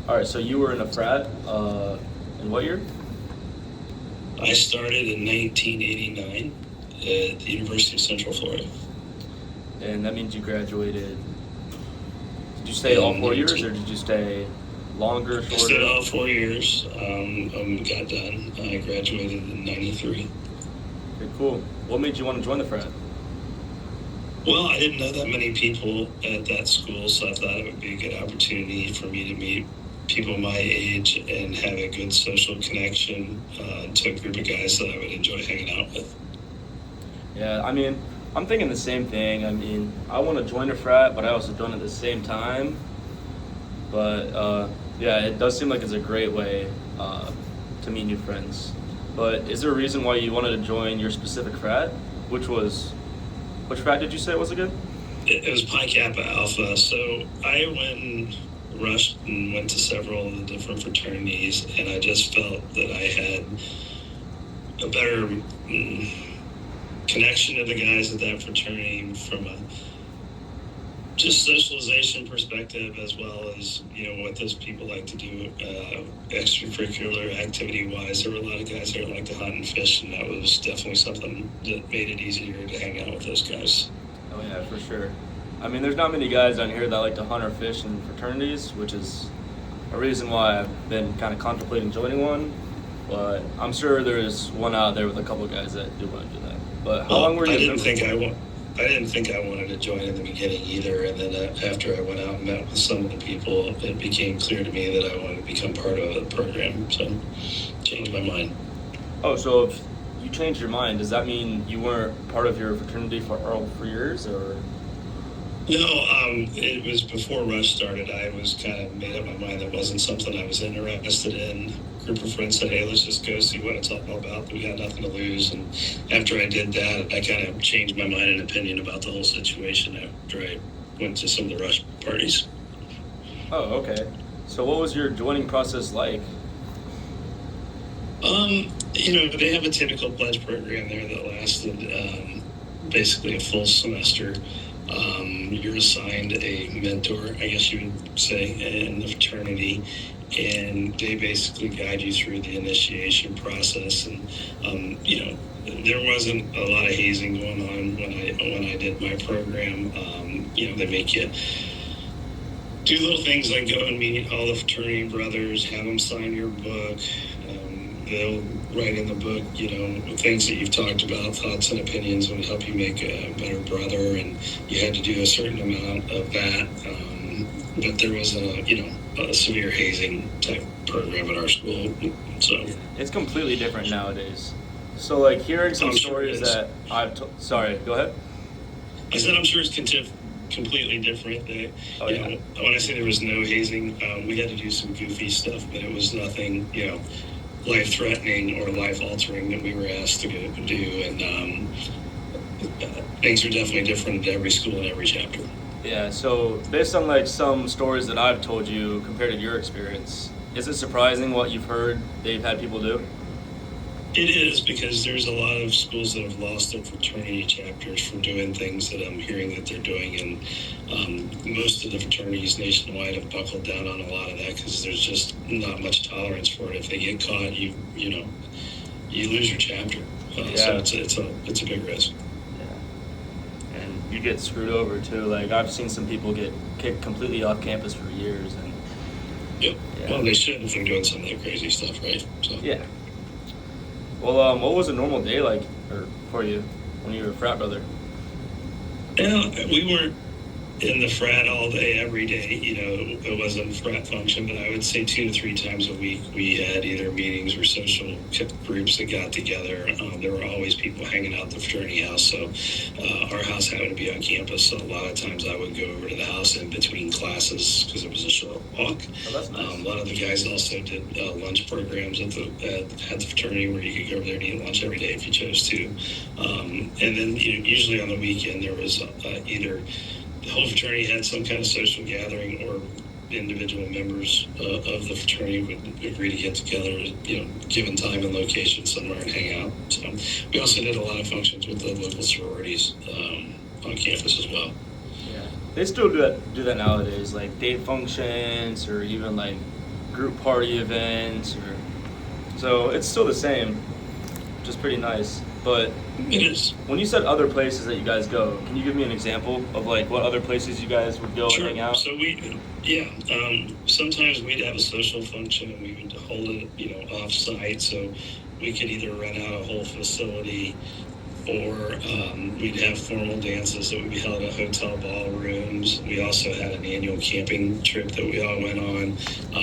All right, so you were in a frat in what year? I started in 1989 at the University of Central Florida. And that means you graduated. Did you stay all In 4 years, or 19, did you stay longer, I stayed shorter? all 4 years. Got done. I graduated in '93. Okay, cool. What made you want to join the frat? Well, I didn't know that many people at that school, so I thought it would be a good opportunity for me to meet people my age and have a good social connection to a group of guys that I would enjoy hanging out with. Yeah, I mean, I'm thinking the same thing. I mean, I want to join a frat, but I also don't at the same time. But yeah, it does seem like it's a great way to meet new friends. But is there a reason why you wanted to join your specific frat? Which was, which frat did you say it was again? It was Pi Kappa Alpha, so I went and rushed and went to several of the different fraternities, and I just felt that I had a better connection to the guys at that fraternity from a just socialization perspective, as well as what those people like to do extracurricular activity wise. There were a lot of guys there that like to hunt and fish, and that was definitely something that made it easier to hang out with those guys. Oh yeah, for sure. I mean, there's not many guys down here that like to hunt or fish in fraternities, which is a reason why I've been kind of contemplating joining one. But I'm sure there is one out there with a couple guys that do want to do that. But how long Well, were you a member for? I didn't think I wanted to join in the beginning either, and then after I went out and met with some of the people, it became clear to me that I wanted to become part of the program. So, changed my mind. Oh, so if you changed your mind, does that mean you weren't part of your fraternity for all 4 years, or? No, it was before Rush started. I was kind of made up my mind that wasn't something I was interested in. A group of friends said, "Hey, let's just go see what it's all about. We got nothing to lose." And after I did that, I kind of changed my mind and opinion about the whole situation after I went to some of the Rush parties. Oh, okay. So what was your joining process like? They have a typical pledge program there that lasted basically a full semester. You're assigned a mentor, I guess you would say, in the fraternity, and they basically guide you through the initiation process. And there wasn't a lot of hazing going on when I did my program. They make you do little things like go and meet all the fraternity brothers, have them sign your book. They'll write in the book, things that you've talked about, thoughts and opinions would help you make a better brother, and you had to do a certain amount of that. But there was a severe hazing type program at our school, so. It's completely different nowadays. So, like, hearing some I'm sure it stories is. that sorry, go ahead. I said I'm sure it's completely different. Oh, yeah. When I say there was no hazing, we had to do some goofy stuff, but it was nothing, life-threatening or life-altering that we were asked to go do. And things are definitely different at every school and every chapter. Yeah, so based on like some stories that I've told you compared to your experience, is it surprising what you've heard they've had people do? It is, because there's a lot of schools that have lost their fraternity chapters from doing things that I'm hearing that they're doing, and most of the fraternities nationwide have buckled down on a lot of that because there's just not much tolerance for it. If they get caught, you lose your chapter. So Yeah. it's a big risk. Yeah. And you get screwed over too. Like I've seen some people get kicked completely off campus for years, and Yep. yeah. Well, they should if they're doing some of that crazy stuff, right? So. Yeah. Well, what was a normal day like for you when you were a frat brother? Yeah, we weren't in the frat all day, every day. It wasn't a frat function, but I would say 2 to 3 times a week we had either meetings or social groups that got together. There were always people hanging out at the fraternity house, so our house happened to be on campus, so a lot of times I would go over to the house in between classes because it was a short walk. Oh, that's nice. A lot of the guys also did lunch programs at the fraternity where you could go over there and eat lunch every day if you chose to. And then usually on the weekend there was either the whole fraternity had some kind of social gathering, or individual members of the fraternity would agree to get together, given time and location somewhere and hang out. So we also did a lot of functions with the local sororities on campus as well. Yeah. They still do that nowadays, like date functions or even like group party events, or so it's still the same, which is pretty nice. But It is. when you said other places that you guys go, can you give me an example of like what other places you guys would go and Sure. hang out? So sometimes we'd have a social function and we would hold it, off-site. So we could either rent out a whole facility, or we'd have formal dances that would be held at hotel ballrooms. We also had an annual camping trip that we all went on.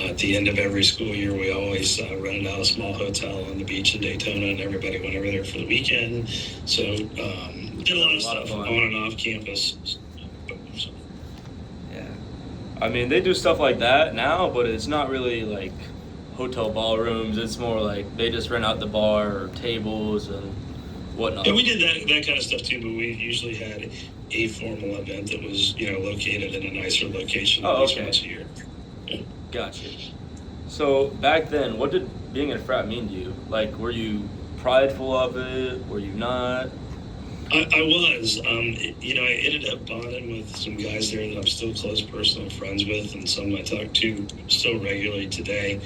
At the end of every school year, we always rented out a small hotel on the beach in Daytona, and everybody went over there for the weekend. So did a lot of stuff fun. on and off campus. So, Yeah. I mean, they do stuff like that now, but it's not really like hotel ballrooms. It's more like they just rent out the bar or tables and whatnot. and we did that kind of stuff too, but we usually had a formal event that was, located in a nicer location at least once a year. Yeah. Gotcha. So back then, what did being in a frat mean to you? Like, were you prideful of it? Were you not? I was. I ended up bonding with some guys there that I'm still close personal friends with, and some I talk to still regularly today.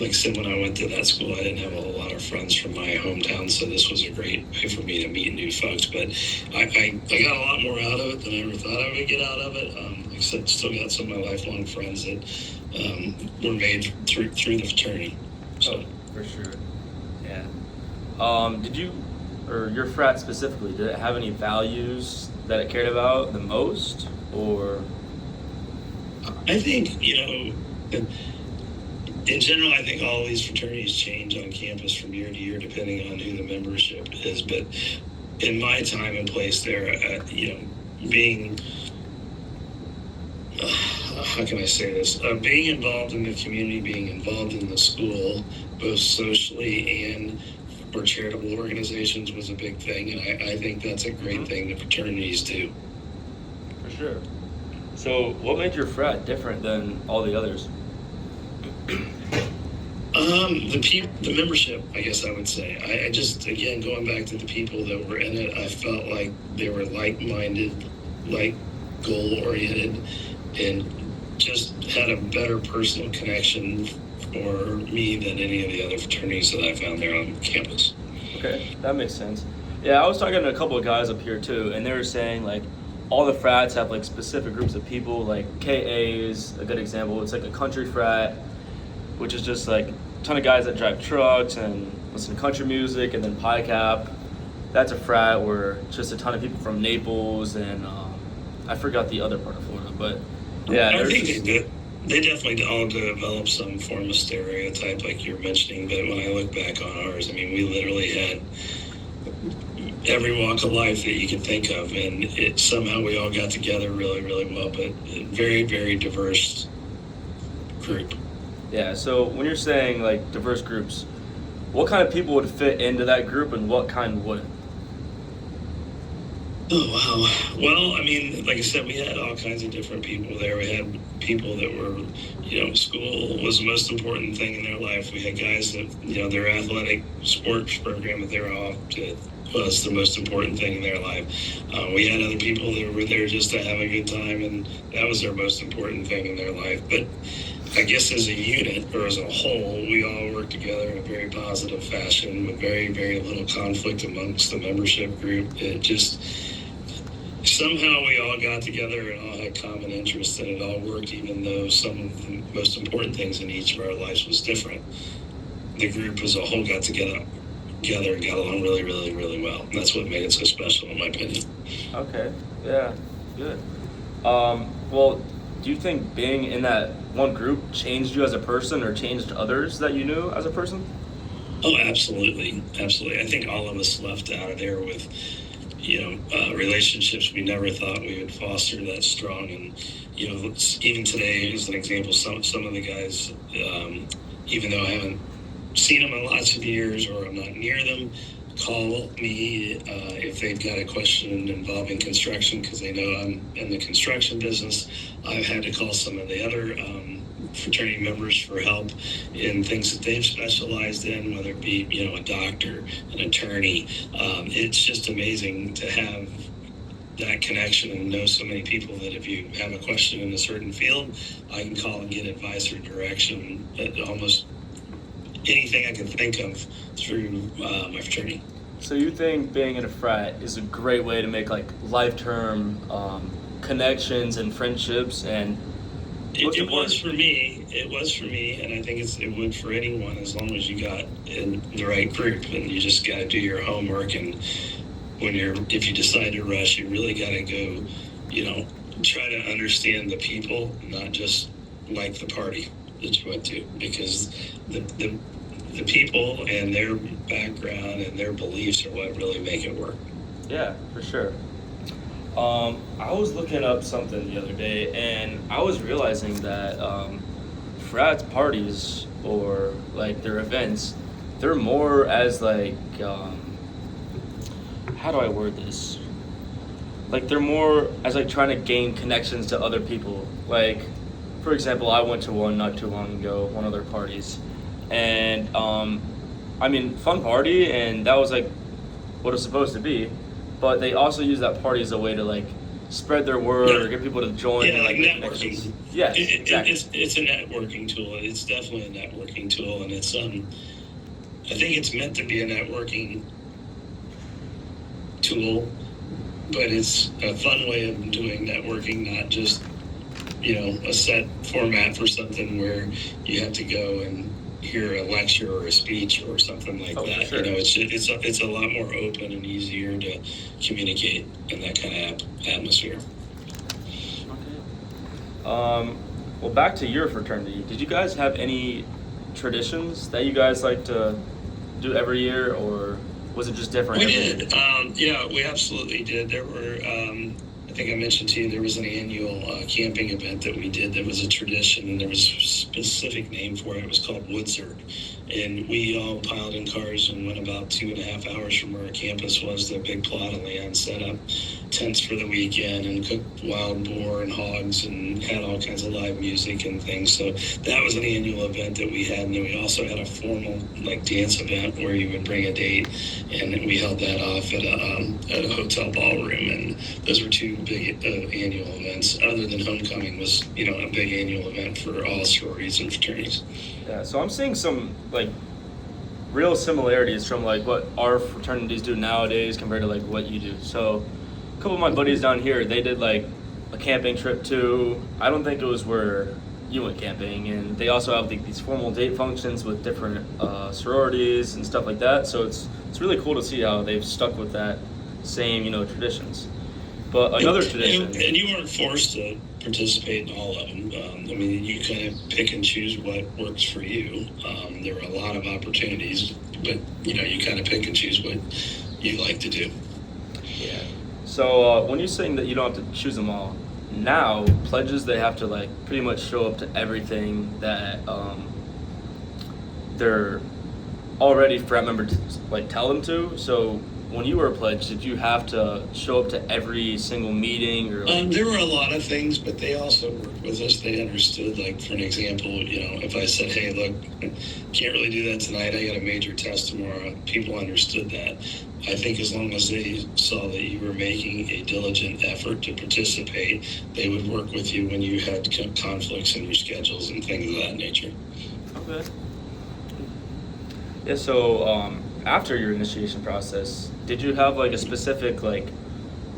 Like I said, when I went to that school, I didn't have a whole lot of friends from my hometown, so this was a great way for me to meet new folks. But I got a lot more out of it than I ever thought I would get out of it. Like I said, still got some of my lifelong friends that were made through the fraternity. So. Oh, for sure. Yeah. Did you, or your frat specifically, did it have any values that it cared about the most, or? I think, in general, I think all these fraternities change on campus from year to year depending on who the membership is. But in my time and place there, being, how can I say this? Being involved in the community, being involved in the school, both socially and for charitable organizations was a big thing. And I think that's a great thing that fraternities do. For sure. So what made your frat different than all the others? The membership, I guess I would say. I just, again, going back to the people that were in it, I felt like they were like-minded, like goal-oriented, and just had a better personal connection for me than any of the other fraternities that I found there on campus. Okay, that makes sense. Yeah, I was talking to a couple of guys up here too, and they were saying like all the frats have like specific groups of people. Like KA is a good example. It's like a country frat, which is just like a ton of guys that drive trucks and listen to country music. And then Pike, that's a frat where it's just a ton of people from Naples and I forgot the other part of Florida, but yeah. I think they did. They definitely all developed some form of stereotype like you're mentioning, but when I look back on ours, I mean, we literally had every walk of life that you could think of, and somehow we all got together really, really well, but a very, very diverse group. Yeah, so when you're saying like diverse groups, what kind of people would fit into that group and what kind wouldn't? Oh, wow. Well, I mean, like I said, we had all kinds of different people there. We had people that were, school was the most important thing in their life. We had guys that, their athletic sports program that they were off to was the most important thing in their life. We had other people that were there just to have a good time, and that was their most important thing in their life. But I guess as a unit or as a whole, we all worked together in a very positive fashion with very, very little conflict amongst the membership group. It just somehow we all got together and all had common interests, and it all worked, even though some of the most important things in each of our lives was different. The group as a whole got together and got along really, really, really well. And that's what made it so special, in my opinion. Okay, yeah, good. Well, do you think being in that one group changed you as a person or changed others that you knew as a person? Oh, absolutely. Absolutely. I think all of us left out of there with, relationships we never thought we would foster that strong. And, even today, as an example, some of the guys, even though I haven't seen them in lots of years or I'm not near them, call me if they've got a question involving construction because they know I'm in the construction business. I've had to call some of the other fraternity members for help in things that they've specialized in, whether it be, a doctor, an attorney. It's just amazing to have that connection and know so many people that if you have a question in a certain field, I can call and get advice or direction at almost anything I can think of through my fraternity. So you think being in a frat is a great way to make like life-term connections and friendships, and It was for me. It was for me, and I think it would for anyone as long as you got in the right group and you just got to do your homework. And if you decide to rush, you really got to go, try to understand the people, not just like the party that you went to, because the people and their background and their beliefs are what really make it work. Yeah, for sure. I was looking up something the other day, and I was realizing that frat parties or like their events, they're more as like how do I word this? Like they're more as like trying to gain connections to other people. Like, for example, I went to one not too long ago, one of their parties, and I mean, fun party, and that was like what it's supposed to be. But they also use that party as a way to like spread their word or get people to join. Yeah, and, like make networking. connections. Yes, exactly. It's a networking tool. It's definitely a networking tool, and I think it's meant to be a networking tool, but it's a fun way of doing networking, not just a set format for something where you have to go and hear a lecture or a speech or something like that. Sure. It's a lot more open and easier to communicate in that kind of atmosphere. Okay. Well, back to your fraternity. Did you guys have any traditions that you guys like to do every year, or was it just different? We did. Yeah, we absolutely did. There were. I think I mentioned to you there was an annual camping event that we did that was a tradition, and there was a specific name for it. It was called Woodsert. And we all piled in cars and went about 2.5 hours from where our campus was, the big plot of land, set up tents for the weekend and cooked wild boar and hogs and had all kinds of live music and things. So that was an annual event that we had. And then we also had a formal dance event where you would bring a date, and we held that off at a hotel ballroom. And those were two big annual events. Other than homecoming was a big annual event for all sororities and fraternities. Yeah, so I'm seeing some real similarities from what our fraternities do nowadays compared to what you do. So a couple of my buddies down here, they did a camping trip too. I don't think it was where you went camping, and they also have these formal date functions with different sororities and stuff like that. So it's really cool to see how they've stuck with that same traditions. But another tradition, and you weren't forced to participate in all of them. I mean, you kind of pick and choose what works for you. There are a lot of opportunities, but you kind of pick and choose what you like to do. Yeah. So when you're saying that you don't have to choose them all, now pledges, they have to pretty much show up to everything that they're already frat members tell them to. So when you were a pledge, did you have to show up to every single meeting, or there were a lot of things, but they also worked with us. They understood, for an example, if I said, hey, look, can't really do that tonight, I got a major test tomorrow, people understood that. I think as long as they saw that you were making a diligent effort to participate, they would work with you when you had conflicts in your schedules and things of that nature. Okay. Yeah, so after your initiation process, did you have a specific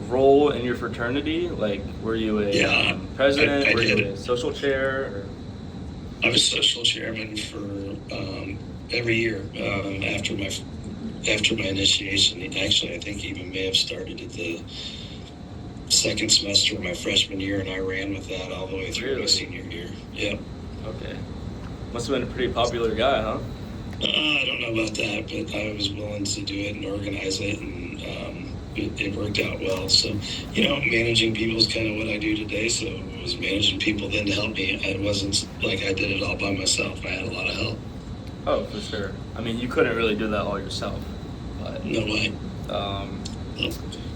role in your fraternity? Were you a president? I were did. You a social chair? Or? I was social chairman for every year after my initiation. Actually, I think even may have started at the second semester of my freshman year, and I ran with that all the way through my senior year. Yep. Okay. Must have been a pretty popular guy, huh? I don't know about that, but I was willing to do it and organize it, and it worked out well. So, managing people is kind of what I do today. So I was managing people then to help me. It wasn't like I did it all by myself. I had a lot of help. Oh, for sure. I mean, you couldn't really do that all yourself. But, No way.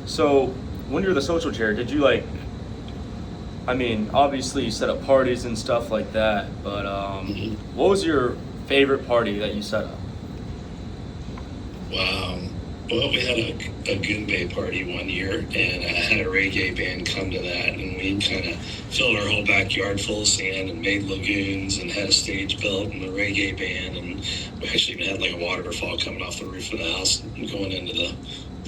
So when you're the social chair, did you I mean, obviously you set up parties and stuff like that, but what was your favorite party that you set up? Wow. Well, we had a Goombay party one year, and I had a reggae band come to that, and we kind of filled our whole backyard full of sand and made lagoons and had a stage built and a reggae band, and we actually even had like a waterfall coming off the roof of the house and going into the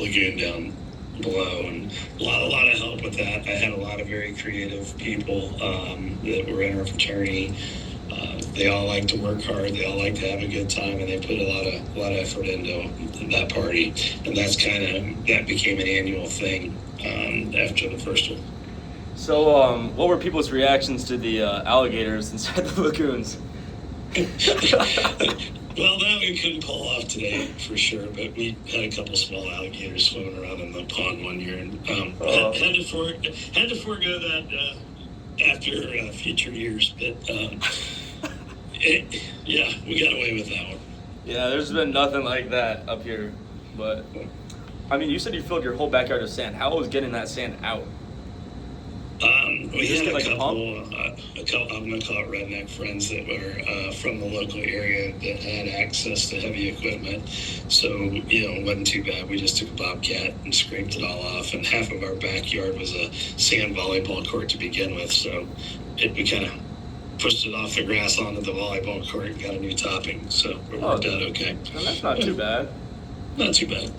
lagoon down below, and a lot of help with that. I had a lot of very creative people that were in our fraternity. They all like to work hard. They all like to have a good time, and they put a lot of effort into that party. And that became an annual thing after the first one. So, what were people's reactions to the alligators inside the lagoons? Well, that we couldn't pull off today for sure, but we had a couple small alligators swimming around in the pond one year, and had to forego that after future years. But yeah, we got away with that one. Yeah, there's been nothing like that up here. But, I mean, you said you filled your whole backyard with sand. How was getting that sand out? We just had get, like, a a couple, I'm going to call it redneck friends that were from the local area that had access to heavy equipment. So, it wasn't too bad. We just took a bobcat and scraped it all off. And half of our backyard was a sand volleyball court to begin with. So we kind of pushed it off the grass onto the volleyball court and got a new topping. So it worked out okay. Well, that's not too bad. Not too bad.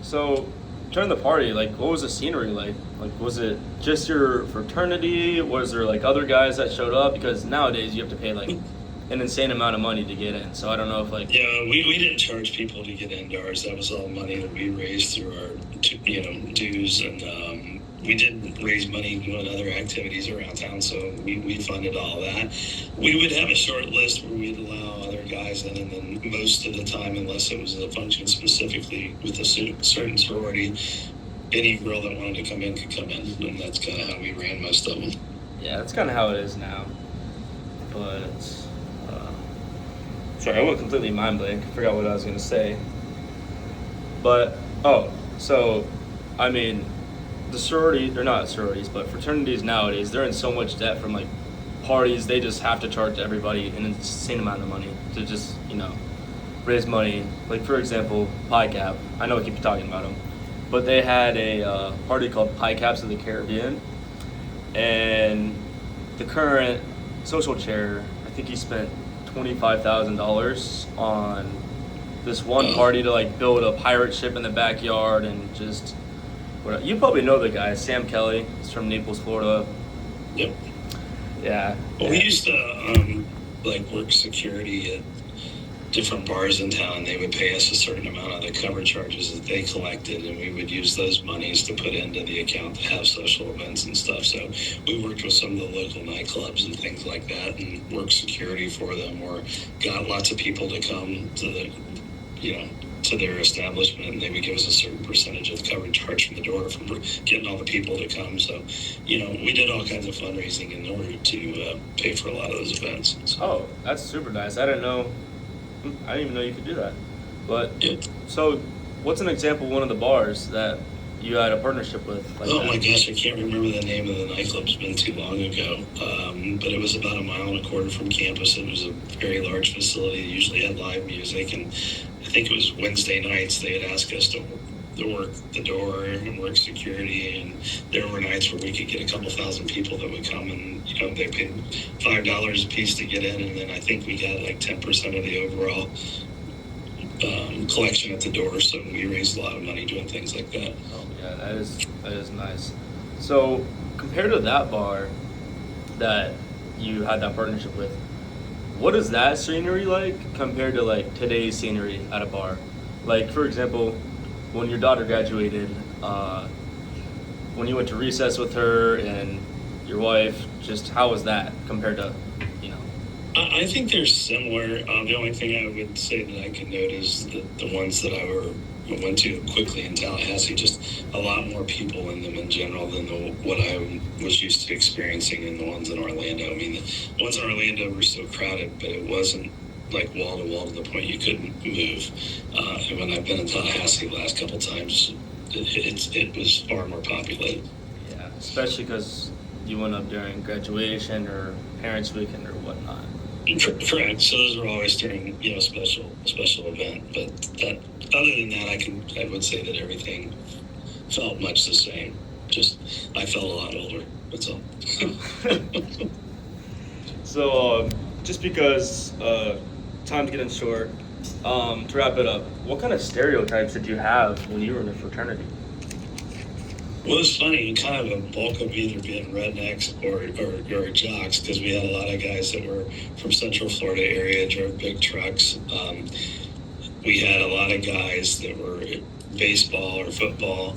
So, during the party, like, what was the scenery like? Like, was it just your fraternity? Was there, like, other guys that showed up? Because nowadays you have to pay, like, an insane amount of money to get in. So I don't know if, like... Yeah, we didn't charge people to get indoors. That was all money that we raised through our, dues. And we did raise money doing other activities around town, so we funded all that. We would have a short list where we'd allow other guys in, and then most of the time, unless it was a function specifically with a certain sorority, any girl that wanted to come in could come in, and that's kind of how we ran most of them. Yeah, that's kind of how it is now. But, sorry, I went completely mind blank. I forgot what I was going to say. But, so, I mean, they're not sororities, but fraternities nowadays, they're in so much debt from, like, parties. They just have to charge everybody an insane amount of money to just, raise money. Like, for example, Pike. I know I keep talking about them. But they had a party called Pike of the Caribbean. And the current social chair, I think he spent $25,000 on this one party to, like, build a pirate ship in the backyard and just... You probably know the guy, Sam Kelly. He's from Naples, Florida. Yep. Yeah. Well, we used to work security at different bars in town. They would pay us a certain amount of the cover charges that they collected, and we would use those monies to put into the account to have social events and stuff. So we worked with some of the local nightclubs and things like that, and worked security for them, or got lots of people to come to to their establishment, and they would give us a certain percentage of the cover charge from the door for getting all the people to come. So, we did all kinds of fundraising in order to pay for a lot of those events. So. Oh, that's super nice. I didn't even know you could do that. But, Yeah. So, what's an example of one of the bars that you had a partnership with? My gosh, I can't remember the name of the nightclub. It's been too long ago. But it was about 1.25 miles from campus. It was a very large facility. It usually had live music, and I think it was Wednesday nights they had asked us to work the door and work security, and there were nights where we could get a couple thousand people that would come, and they paid $5 a piece to get in, and then I think we got like 10% of the overall collection at the door. So we raised a lot of money doing things like that. Oh yeah, that is nice. So compared to that bar that you had that partnership with, what is that scenery like compared to like today's scenery at a bar? Like, for example, when your daughter graduated, when you went to recess with her and your wife, just how was that compared to, I think they're similar. The only thing I would say that I can note is the ones that I went to quickly in Tallahassee, just a lot more people in them in general than what I was used to experiencing in the ones in Orlando. I mean, the ones in Orlando were so crowded, but it wasn't like wall to wall to the point you couldn't move. And when I've been in Tallahassee the last couple times, it was far more populated. Yeah, especially because you went up during graduation or parents' weekend or whatnot. Correct. So those were always during special event. But that other than that, I would say that everything felt much the same. Just I felt a lot older. That's all. So, just because time's getting short, to wrap it up, what kind of stereotypes did you have when you were in a fraternity? Well, it's funny, kind of a bulk of either being rednecks or jocks, because we had a lot of guys that were from Central Florida area, drove big trucks. We had a lot of guys that were baseball or football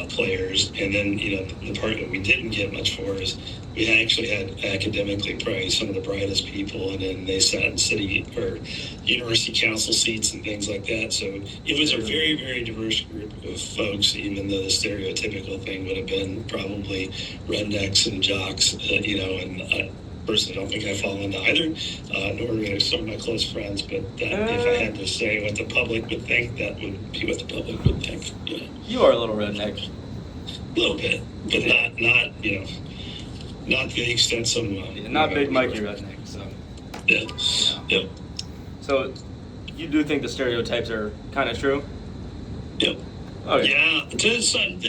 players, and then the part that we didn't get much for is we actually had academically probably some of the brightest people, and then they sat in city or university council seats and things like that. So it was a very, very diverse group of folks, even though the stereotypical thing would have been probably rednecks and jocks, and personally don't think I fall into either, nor some of my close friends. But if I had to say what the public would think, that would be what the public would think. You are a little redneck. A little bit, but not to the extent some. Not big Mikey redneck. So. Yeah. Yeah. Yep. So, you do think the stereotypes are kind of true? Yep. Okay. Yeah.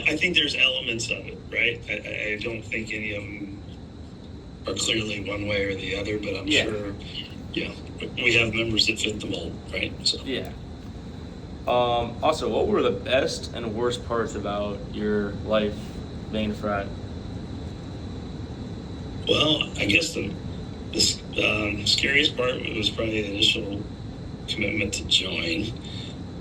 I think there's elements of it, right? I don't think any of them are clearly one way or the other, but I'm sure, we have members that fit the mold, right? So. Yeah. Also, what were the best and worst parts about your life being a frat? Well, I guess the scariest part was probably the initial commitment to join.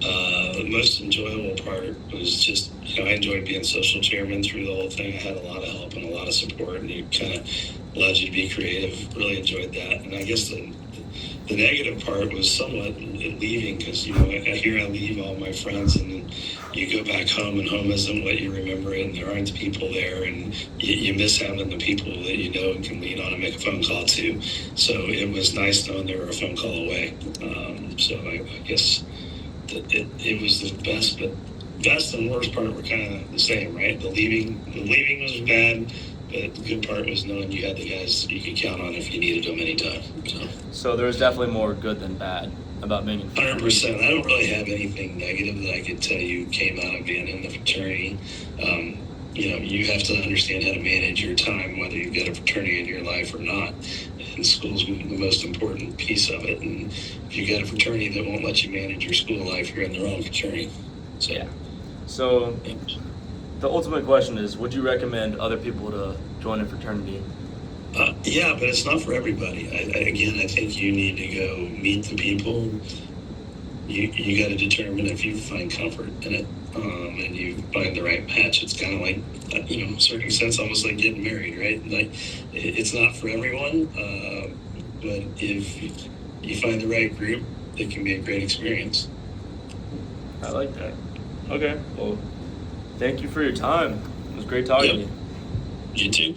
The most enjoyable part was just, I enjoyed being social chairman through the whole thing. I had a lot of help and a lot of support, and it kind of allowed you to be creative. Really enjoyed that. And I guess the negative part was somewhat leaving, because here I leave all my friends, and then you go back home, and home isn't what you remember it, and there aren't people there, and you miss having the people that you know and can lean on and make a phone call to. So it was nice knowing they were a phone call away. So I guess it was the best, but best and worst part were kind of the same, right? The leaving was bad. But the good part was knowing you had the guys you could count on if you needed them anytime. So there was definitely more good than bad about being in 100%. I don't really have anything negative that I could tell you came out of being in the fraternity. You have to understand how to manage your time, whether you've got a fraternity in your life or not. And school's the most important piece of it. And if you've got a fraternity that won't let you manage your school life, you're in the wrong fraternity. So, yeah. So the ultimate question is, would you recommend other people to join a fraternity? Yeah, but it's not for everybody. I think you need to go meet the people. You got to determine if you find comfort in it, and you find the right match. It's kind of like, in a certain sense, almost like getting married, right? Like, it's not for everyone, but if you find the right group, it can be a great experience. I like that. Okay, well, thank you for your time. It was great talking to you. You too.